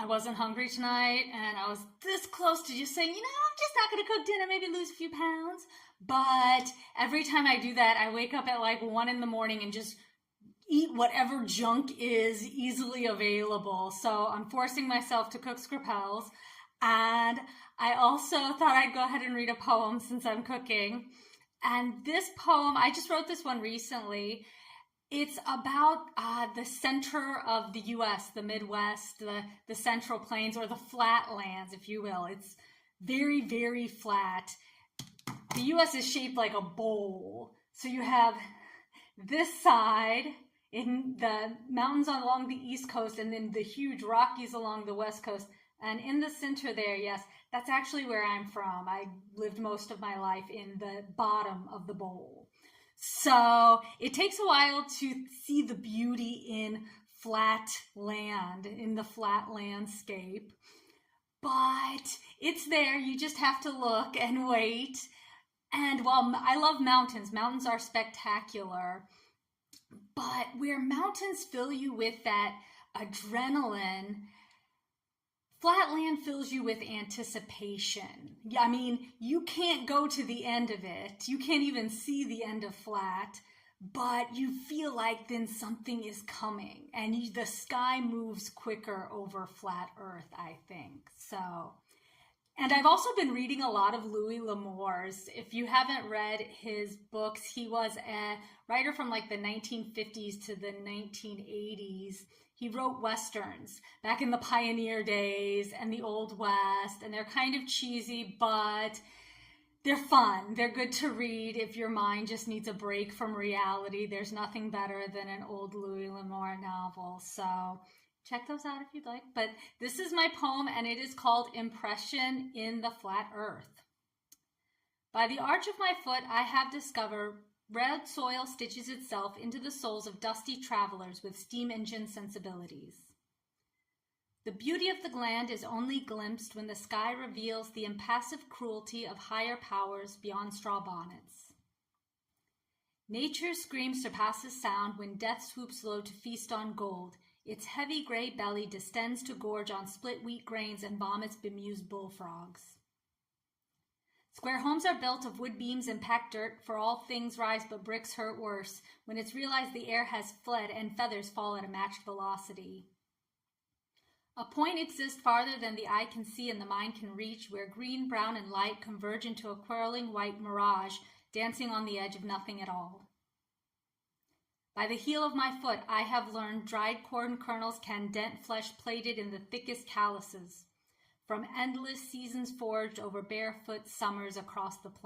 I wasn't hungry tonight, and I was this close to just saying, I'm just not going to cook dinner, maybe lose a few pounds. But every time I do that, I wake up at like 1 in the morning and just eat whatever junk is easily available. So I'm forcing myself to cook scrapels. And I also thought I'd go ahead and read a poem since I'm cooking. And this poem, I just wrote this one recently. It's about the center of the U.S., the Midwest, the Central Plains, or the flatlands, if you will. It's very, very flat. The U.S. is shaped like a bowl. So you have this side in the mountains along the East Coast, and then the huge Rockies along the West Coast. And in the center there, yes, that's actually where I'm from. I lived most of my life in the bottom of the bowl. So it takes a while to see the beauty in flat land, in the flat landscape. But it's there. You just have to look and wait. And while I love mountains, mountains are spectacular. But where mountains fill you with that adrenaline, flatland fills you with anticipation. I mean, you can't go to the end of it. You can't even see the end of flat, but you feel like then something is coming, and the sky moves quicker over flat Earth, I think. So, and I've also been reading a lot of Louis L'Amour's. If you haven't read his books, he was a writer from like the 1950s to the 1980s. He wrote Westerns back in the pioneer days and the Old West, and they're kind of cheesy, but they're fun. They're good to read if your mind just needs a break from reality. There's nothing better than an old Louis L'Amour novel. So check those out if you'd like. But this is my poem, and it is called Impression in the Flat Earth. By the arch of my foot, I have discovered red soil stitches itself into the souls of dusty travelers with steam engine sensibilities. The beauty of the gland is only glimpsed when the sky reveals the impassive cruelty of higher powers beyond straw bonnets. Nature's scream surpasses sound when death swoops low to feast on gold. Its heavy gray belly distends to gorge on split wheat grains and vomits bemused bullfrogs. Square homes are built of wood beams and packed dirt, for all things rise but bricks hurt worse when it's realized the air has fled and feathers fall at a matched velocity. A point exists farther than the eye can see and the mind can reach, where green, brown, and light converge into a whirling white mirage, dancing on the edge of nothing at all. By the heel of my foot, I have learned dried corn kernels can dent flesh plated in the thickest calluses, from endless seasons forged over barefoot summers across the plains.